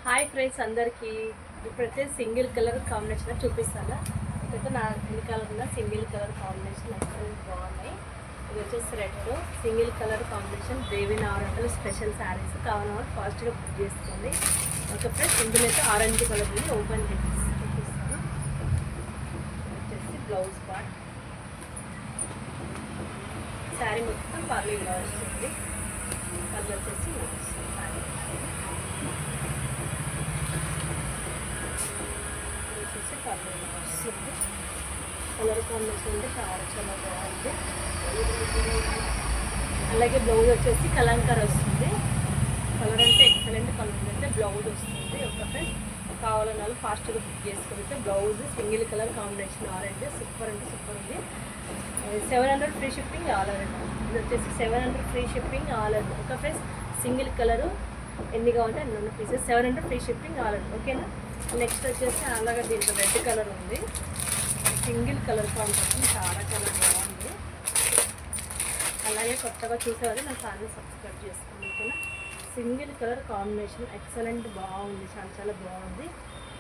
Hi friends అందరికీ ఇప్పుడైతే single colour combination చూపిస్తాను. ఇప్పుడైతే నా వెనకాల ఉన్న సింగిల్ కలర్ కాంబినేషన్ బాగున్నాయి. ఇది వచ్చేసి రెడ్ సింగిల్ కలర్ కాంబినేషన్ దేవిని ఆరెంజ్ స్పెషల్ శారీస్ కావాలన్నా ఫాస్ట్గా బుక్ చేసుకోండి. ఒక ఫ్రెండ్స్ ఇందులో అయితే ఆరెంజ్ కలర్ ఉంది. ఓపెన్ చేసి చూపిస్తాను. వచ్చేసి బ్లౌజ్ పార్ట్ శారీ మొత్తం పర్లీ బ్లౌజ్ వస్తుంది. కలర్ వచ్చేసి శారీ వస్తుంది. కలర్ కాంబినేషన్ అంటే చాలా బాగుంది. అలాగే బ్లౌజ్ వచ్చేసి కలంకార్ వస్తుంది. కలర్ అంటే ఎక్సలెంట్ కలర్ అయితే బ్లౌజ్ వస్తుంది. ఒక ఫ్రెండ్ కావాలన్న వాళ్ళు ఫాస్ట్గా బుక్ చేసుకుంటే blouse single colour combination orange super అంటే సూపర్ ఉంది. 700 ఫ్రీ షిప్పింగ్ ఆల్ ఓవర్. ఇది వచ్చేసి 700 ఫ్రీ షిప్పింగ్ ఆల్ ఓవర్. ఒక ఫ్రెండ్స్ సింగిల్ కలరు ఎన్ని కావాలంటే అన్ని ఉన్న pieces 700 free shipping all over. ఓకేనా. నెక్స్ట్ వచ్చేసి అలాగే దీంట్లో రెడ్ కలర్ ఉంది. సింగిల్ కలర్ కాంబినేషన్ చాలా బాగుంది. అలాగే కొత్తగా చూసేవాళ్ళు నా ఛానల్ సబ్స్క్రైబ్ చేసుకోండి. ఓకేనా. సింగిల్ కలర్ కాంబినేషన్ ఎక్సలెంట్ బాగుంది. చాలా బాగుంది.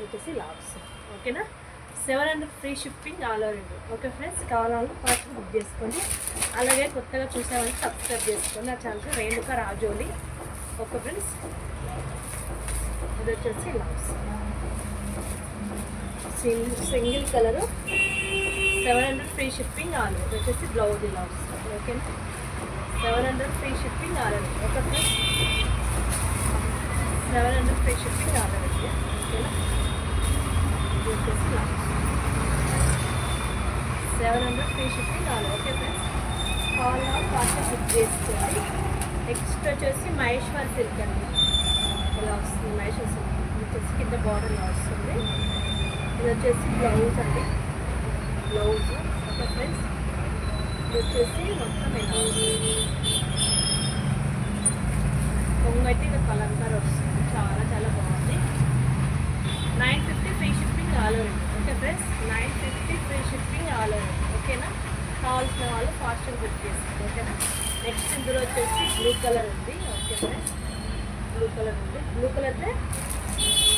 వచ్చేసి లాక్స్. ఓకేనా. 700 free shipping all over. Okay friends కావాలని ఫస్ట్ బుక్ చేసుకోండి. అలాగే కొత్తగా చూసేవాళ్ళని సబ్స్క్రైబ్ చేసుకోండి. నా channel Renuka Rajoli. Okay friends ఇది వచ్చేసి lakhs. Single colour 700 free shipping all over. వచ్చేసి బ్లౌజ్ ఇలా వస్తుంది. ఓకేనా. 700 free shipping all over. Okay friends 700 free shipping all over. ఓకేనా. ఇది వచ్చేసి lakhs. 700 free shipping all over. Okay friends కావాలన్నా ఫాస్ట్ బుక్ చేసుకోండి. నెక్స్ట్ వచ్చేసి మహేశ్వర్ సిల్క్ అండి. ఇలా వస్తుంది. మహేశ్వర్ సిల్క్ వచ్చేసి కింద బార్డర్ ఇలా వస్తుంది. ఇది వచ్చేసి బ్లౌజ్ అండి. బ్లౌజ్. ఓకే ఫ్రెండ్స్ ఇది వచ్చేసి మొత్తం ఎలా కొంగైతే ఇది కలంకార్ వస్తుంది. చాలా బాగుంది. 950 free shipping all over. Okay friends 950 free shipping all over. ఓకేనా. కావాల్సిన వాళ్ళు ఫాస్ట్గా బుక్ చేసుకోండి. ఓకేనా. నెక్స్ట్ ఇందులో వచ్చేసి బ్లూ కలర్ ఉంది. ఓకే ఫ్రెండ్స్ బ్లూ కలర్ ఉంది. బ్లూ కలర్లో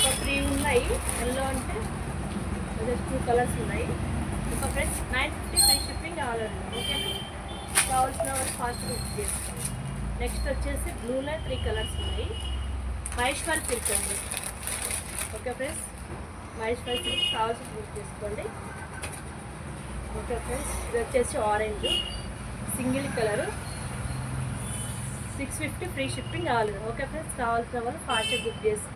ఒక 3 ఉన్నాయి. ఎల్లో అంటే అదే 2 కలర్స్ ఉన్నాయి. ఒక friends 950 free shipping all over. ఓకేనా. కావాల్సిన వాళ్ళు ఫాస్ట్ బుక్ చేసుకోండి. నెక్స్ట్ వచ్చేసి బ్లూలో 3 కలర్స్ ఉన్నాయి. మహేశ్వర్ సిల్క్ అండి. ఓకే ఫ్రెండ్స్ మహేశ్వర్ సిల్క్ కావాల్సి బుక్ చేసుకోండి. ఓకే ఫ్రెండ్స్ ఇది వచ్చేసి orange single colour 650 free shipping all over. Okay friends కావాల్సిన వాళ్ళు ఫాస్ట్గా బుక్ చేసుకోండి.